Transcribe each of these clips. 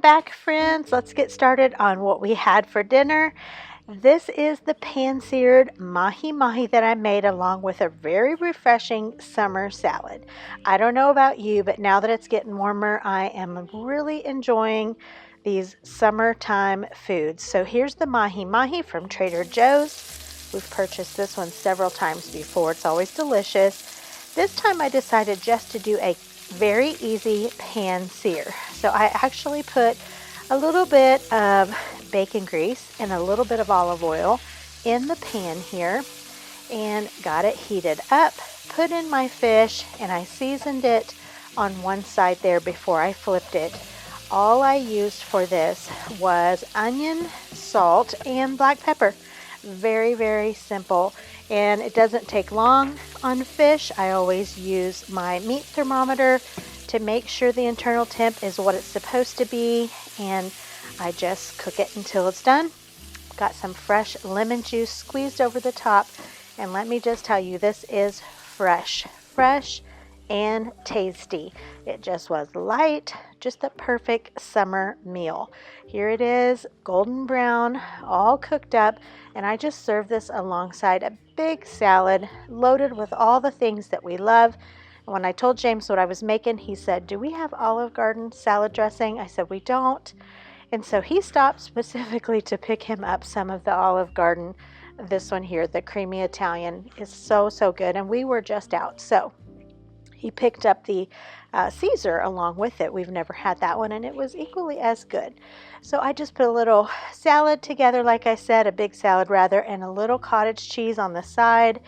back, friends. Let's get started on what we had for dinner. This is the pan-seared mahi-mahi that I made along with a very refreshing summer salad. I don't know about you, but now that it's getting warmer, I am really enjoying these summertime foods. So here's the mahi-mahi from Trader Joe's. We've purchased this one several times before. It's always delicious. This time I decided just to do a very easy pan sear. So I actually put a little bit of bacon grease and a little bit of olive oil in the pan here and got it heated up, put in my fish, and I seasoned it on one side there before I flipped it. All I used for this was onion, salt, and black pepper. Very, very simple, and it doesn't take long on fish. I always use my meat thermometer to make sure the internal temp is what it's supposed to be, and I just cook it until it's done. Got some fresh lemon juice squeezed over the top, and let me just tell you, this is fresh and tasty. It just was light, just the perfect summer meal. Here it is, golden brown, all cooked up, and I just served this alongside a big salad loaded with all the things that we love. And when I told James what I was making, he said, "Do we have Olive Garden salad dressing?" I said, "We don't." And so he stopped specifically to pick him up some of the Olive Garden. This one here, the creamy Italian, is so good, and we were just out, so he picked up the Caesar along with it. We've never had that one, and it was equally as good. So I just put a little salad together, like I said, a big salad rather, and a little cottage cheese on the side.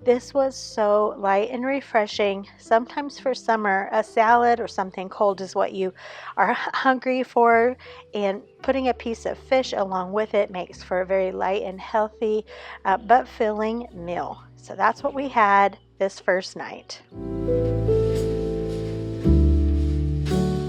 This was so light and refreshing. Sometimes for summer, a salad or something cold is what you are hungry for, and putting a piece of fish along with it makes for a very light and healthy but filling meal. So that's what we had this first night.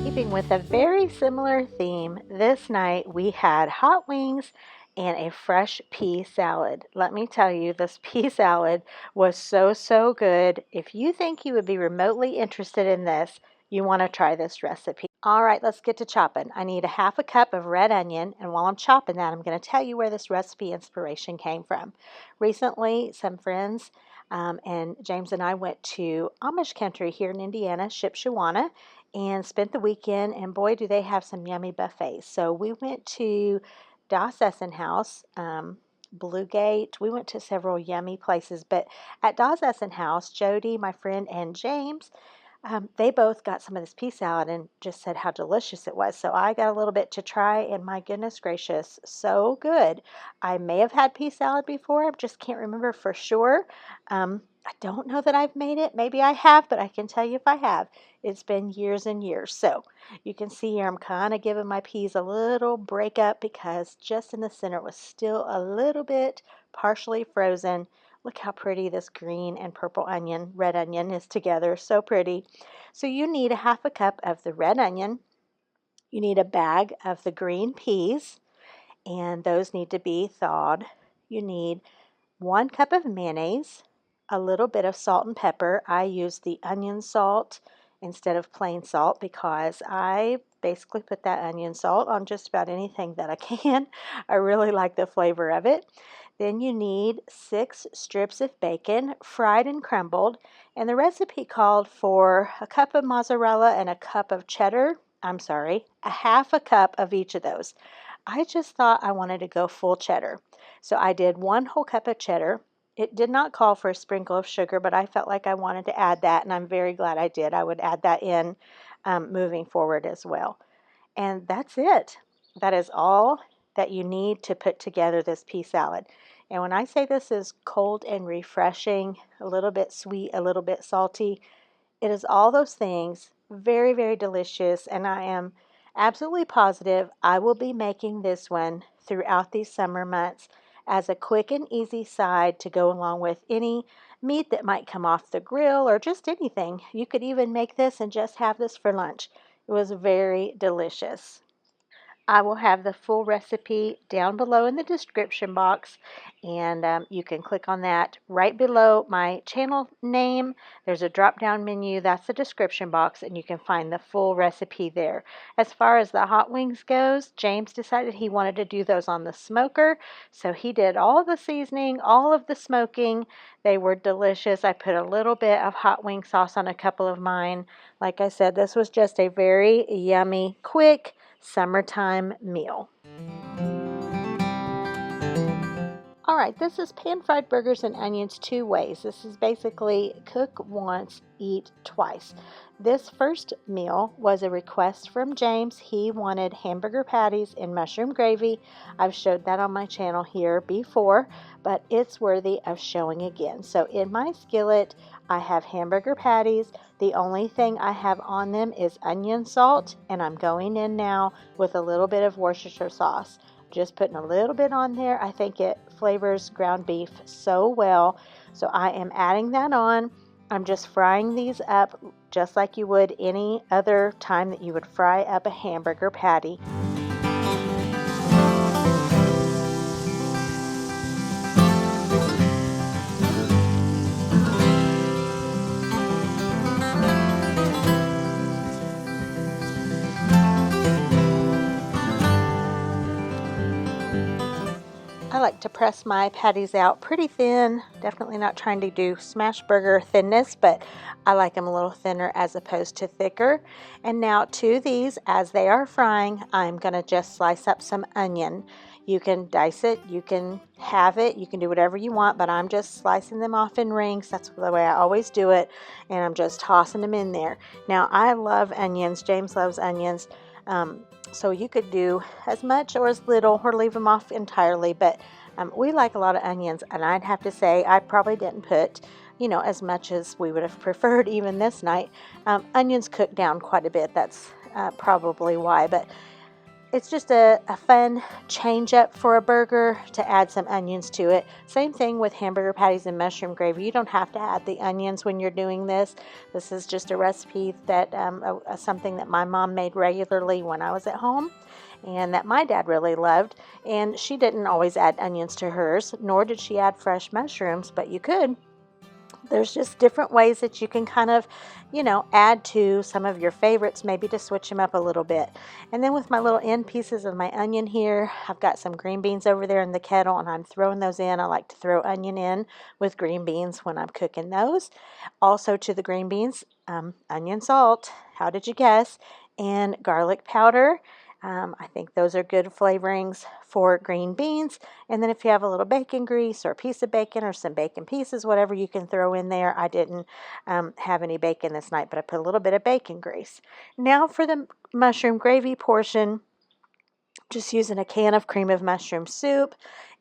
Keeping with a very similar theme, this night we had hot wings and a fresh pea salad. Let me tell you, this pea salad was so good. If you think you would be remotely interested in this, you want to try this recipe. All right, let's get to chopping. I need a half a cup of red onion, and while I'm chopping that, I'm going to tell you where this recipe inspiration came from. Recently, some friends and James and I went to Amish country here in Indiana, Shipshewana, and spent the weekend, and boy, do they have some yummy buffets. So we went to Dawson House, Blue Gate. We went to several yummy places, but at Dawson House, Jody, my friend, and James, they both got some of this pea salad and just said how delicious it was. So I got a little bit to try, and my goodness gracious, so good. I may have had pea salad before, I just can't remember for sure. I don't know that I've made it. Maybe I have, but I can tell you if I have. It's been years and years. So you can see here I'm kind of giving my peas a little break up because just in the center it was still a little bit partially frozen. Look how pretty this green and purple onion, red onion is together. So pretty. So you need a half a cup of the red onion. You need a bag of the green peas, and those need to be thawed. You need 1 cup of mayonnaise, a little bit of salt and pepper. I use the onion salt instead of plain salt because I basically put that onion salt on just about anything that I can. I really like the flavor of it. Then you need 6 strips of bacon, fried and crumbled, and the recipe called for a cup of mozzarella and a cup of cheddar. I'm sorry, a half a cup of each of those. I just thought I wanted to go full cheddar. So I did 1 whole cup of cheddar. It did not call for a sprinkle of sugar, but I felt like I wanted to add that, and I'm very glad I did. I would add that in moving forward as well. And that's it. That is all that you need to put together this pea salad. And when I say this is cold and refreshing, a little bit sweet, a little bit salty, it is all those things, very delicious, and I am absolutely positive I will be making this one throughout these summer months as a quick and easy side to go along with any meat that might come off the grill or just anything. You could even make this and just have this for lunch. It was very delicious. I will have the full recipe down below in the description box, and you can click on that right below my channel name. There's a drop-down menu, that's the description box, and you can find the full recipe there. As far as the hot wings goes, James decided he wanted to do those on the smoker, so he did all the seasoning, all of the smoking. They were delicious. I put a little bit of hot wing sauce on a couple of mine. Like I said, this was just a very yummy, quick summertime meal. All right, this is pan-fried burgers and onions two ways. This is basically cook once, eat twice. This first meal was a request from James. He wanted hamburger patties in mushroom gravy. I've showed that on my channel here before, but it's worthy of showing again. So in my skillet, I have hamburger patties. The only thing I have on them is onion salt, and I'm going in now with a little bit of Worcestershire sauce. Just putting a little bit on there. I think it flavors ground beef so well. So I am adding that on. I'm just frying these up just like you would any other time that you would fry up a hamburger patty. I like to press my patties out pretty thin, definitely not trying to do smash burger thinness, but I like them a little thinner as opposed to thicker. And now to these, as they are frying, I'm going to just slice up some onion. You can dice it, you can halve it, you can do whatever you want, but I'm just slicing them off in rings. That's the way I always do it, and I'm just tossing them in there. Now, I love onions. James loves onions. So you could do as much or as little or leave them off entirely, but we like a lot of onions, and I'd have to say I probably didn't put, as much as we would have preferred even this night. Onions cook down quite a bit. That's probably why, but it's just a fun change up for a burger to add some onions to it. Same thing with hamburger patties and mushroom gravy. You don't have to add the onions when you're doing this. This is just a recipe that something that my mom made regularly when I was at home, and that my dad really loved. And she didn't always add onions to hers, nor did she add fresh mushrooms, but you could. There's just different ways that you can kind of, add to some of your favorites, maybe to switch them up a little bit. And then with my little end pieces of my onion here, I've got some green beans over there in the kettle, and I'm throwing those in. I like to throw onion in with green beans when I'm cooking those. Also to the green beans, onion salt, how did you guess, and garlic powder. I think those are good flavorings for green beans. And then if you have a little bacon grease or a piece of bacon or some bacon pieces, whatever you can throw in there. I didn't have any bacon this night, but I put a little bit of bacon grease. Now for the mushroom gravy portion, just using a can of cream of mushroom soup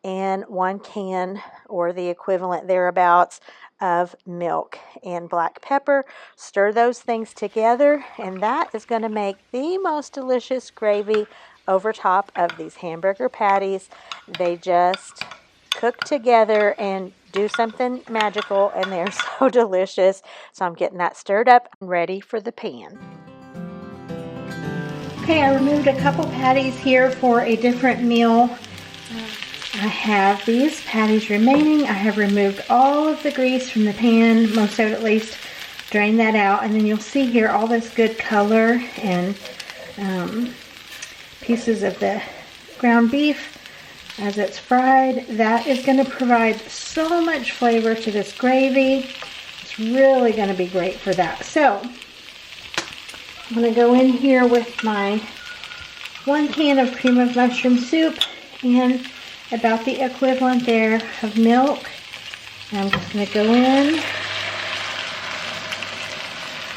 and 1 can or the equivalent thereabouts of milk and black pepper. Stir those things together, and that is going to make the most delicious gravy over top of these hamburger patties. They just cook together and do something magical, and they're so delicious. So I'm getting that stirred up and ready for the pan. Okay, I removed a couple patties here for a different meal. I have these patties remaining. I have removed all of the grease from the pan, most of it at least. Drain that out, and then you'll see here all this good color and pieces of the ground beef as it's fried. That is going to provide so much flavor to this gravy. It's really going to be great for that. So I'm going to go in here with my 1 can of cream of mushroom soup and about the equivalent there of milk. And I'm just going to go in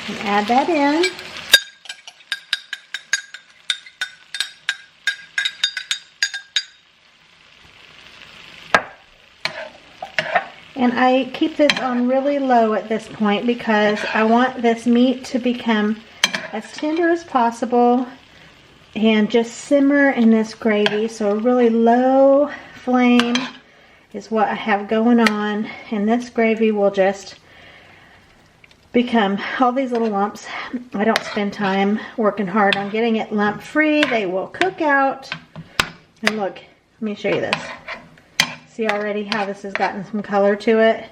and add that in. And I keep this on really low at this point because I want this meat to become as tender as possible and just simmer in this gravy. So a really low flame is what I have going on, and this gravy will just become all these little lumps. I don't spend time working hard on getting it lump free. They will cook out. And look, let me show you this. See already how this has gotten some color to it?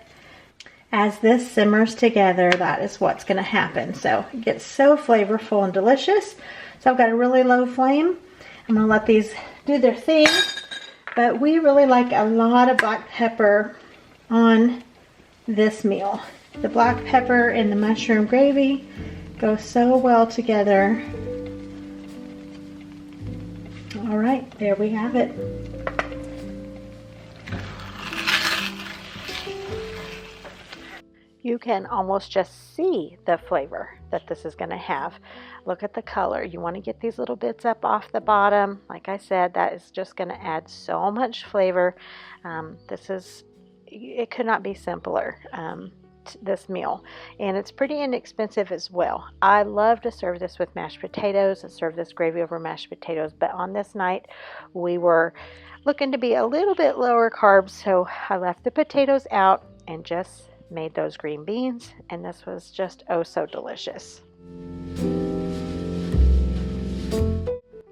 As this simmers together, that is what's going to happen. So it gets so flavorful and delicious. So I've got a really low flame. I'm going to let these do their thing. But we really like a lot of black pepper on this meal. The black pepper and the mushroom gravy go so well together. All right, there we have it. You can almost just see the flavor that this is going to have. Look at the color. You want to get these little bits up off the bottom. Like I said, that is just going to add so much flavor. It could not be simpler, this meal. And it's pretty inexpensive as well. I love to serve this with mashed potatoes and serve this gravy over mashed potatoes. But on this night, we were looking to be a little bit lower carbs. So I left the potatoes out and just made those green beans, and this was just oh so delicious.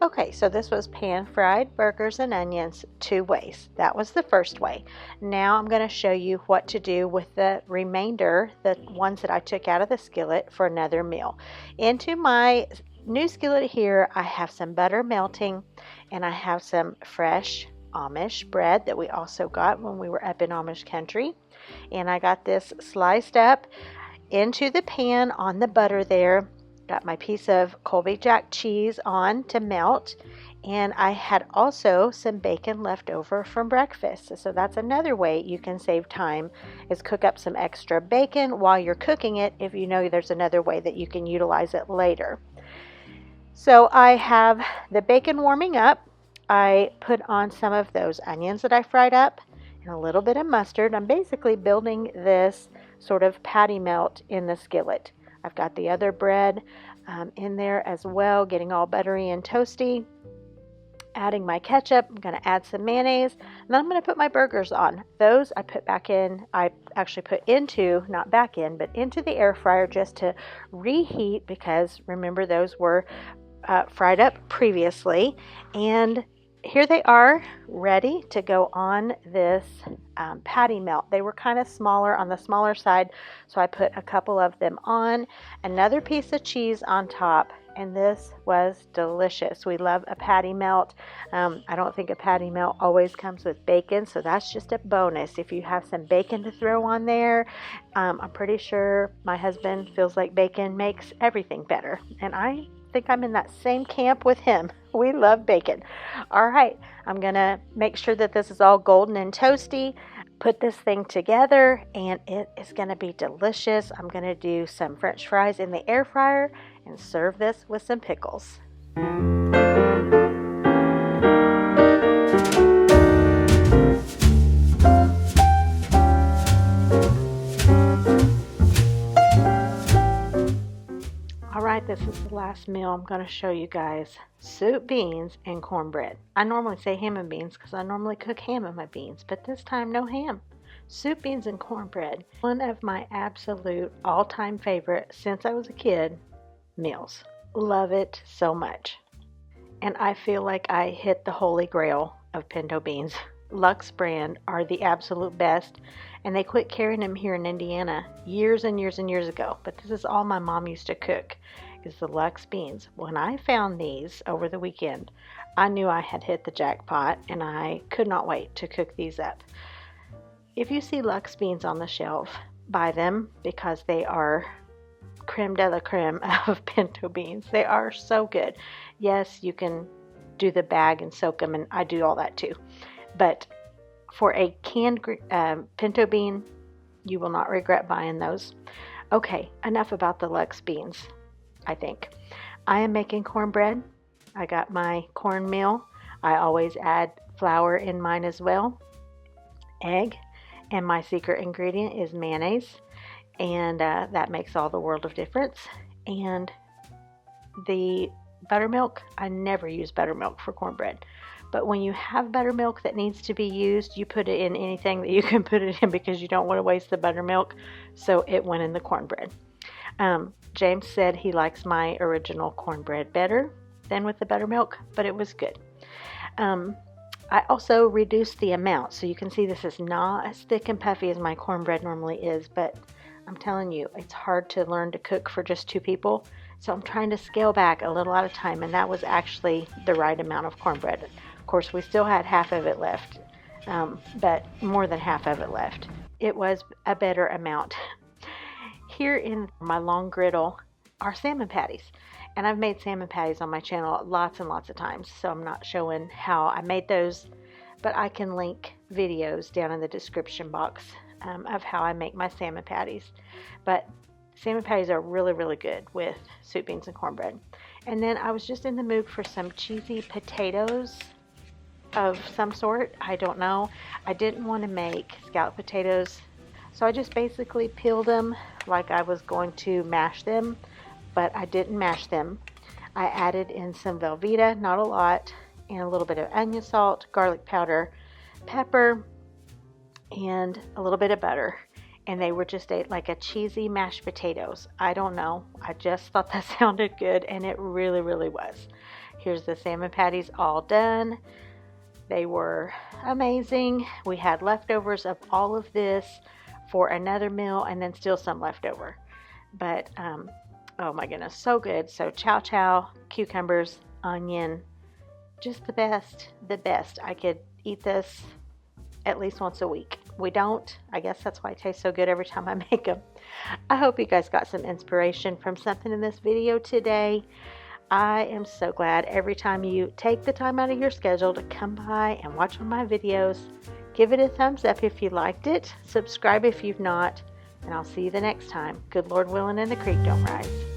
Okay, so this was pan-fried burgers and onions 2 ways. That was the first way. Now I'm going to show you what to do with the remainder, the ones that I took out of the skillet, for another meal. Into my new skillet here, I have some butter melting, and I have some fresh Amish bread that we also got when we were up in Amish country. And I got this sliced up into the pan on the butter there. Got my piece of Colby Jack cheese on to melt. And I had also some bacon left over from breakfast. So that's another way you can save time, is cook up some extra bacon while you're cooking it, if you know there's another way that you can utilize it later. So I have the bacon warming up. I put on some of those onions that I fried up and a little bit of mustard. I'm basically building this sort of patty melt in the skillet. I've got the other bread in there as well, getting all buttery and toasty. Adding my ketchup. I'm going to add some mayonnaise, and then I'm going to put my burgers on. Those I put back in. I actually put into, not back in, but into the air fryer just to reheat, because remember, those were fried up previously. And here they are, ready to go on this patty melt. They were kind of smaller, on the smaller side, so I put a couple of them on. Another piece of cheese on top, and this was delicious. We love a patty melt. I don't think a patty melt always comes with bacon, so that's just a bonus. If you have some bacon to throw on there, I'm pretty sure my husband feels like bacon makes everything better, and I think I'm in that same camp with him. We love bacon. All right, I'm gonna make sure that this is all golden and toasty, put this thing together, and it is gonna be delicious. I'm gonna do some French fries in the air fryer and serve this with some pickles. Alright, this is the last meal I'm going to show you guys. Soup, beans, and cornbread. I normally say ham and beans because I normally cook ham in my beans, but this time no ham. Soup, beans, and cornbread. One of my absolute all-time favorite since I was a kid meals. Love it so much. And I feel like I hit the holy grail of pinto beans. Lux brand are the absolute best, and they quit carrying them here in Indiana years and years and years ago, but this is all my mom used to cook, is the Lux beans. When I found these over the weekend, I knew I had hit the jackpot, and I could not wait to cook these up. If you see Lux beans on the shelf, buy them, because they are creme de la creme of pinto beans. They are so good. Yes, you can do the bag and soak them, and I do all that too. But for a canned pinto bean, you will not regret buying those. Okay, enough about the Lux beans, I think. I am making cornbread. I got my cornmeal. I always add flour in mine as well. Egg. And my secret ingredient is mayonnaise. And that makes all the world of difference. And the buttermilk, I never use buttermilk for cornbread. But when you have buttermilk that needs to be used, you put it in anything that you can put it in, because you don't want to waste the buttermilk. So it went in the cornbread. James said he likes my original cornbread better than with the buttermilk, but it was good. I also reduced the amount, so you can see this is not as thick and puffy as my cornbread normally is, but I'm telling you, it's hard to learn to cook for just 2 people, so I'm trying to scale back a little at a time, and that was actually the right amount of cornbread. Of course, we still had half of it left, but more than half of it left. It was a better amount. Here in my long griddle are salmon patties. And I've made salmon patties on my channel lots and lots of times, so I'm not showing how I made those, but I can link videos down in the description box of how I make my salmon patties. But salmon patties are really, really good with soup, beans, and cornbread. And then I was just in the mood for some cheesy potatoes of some sort. I don't know. I didn't want to make scalloped potatoes, so I just basically peeled them like I was going to mash them, but I didn't mash them. I added in some Velveeta, not a lot, and a little bit of onion salt, garlic powder, pepper, and a little bit of butter. And they were just like a cheesy mashed potatoes. I don't know. I just thought that sounded good, and it really, really was. Here's the salmon patties all done. They were amazing. We had leftovers of all of this for another meal, and then still some left over. But oh my goodness, so good. So chow chow, cucumbers, onion, just the best, the best. I could eat this at least once a week. We don't. I guess that's why it tastes so good every time I make them. I hope you guys got some inspiration from something in this video today. I am so glad every time you take the time out of your schedule to come by and watch one of my videos. Give it a thumbs up if you liked it. Subscribe if you've not. And I'll see you the next time. Good Lord willing and the creek don't rise.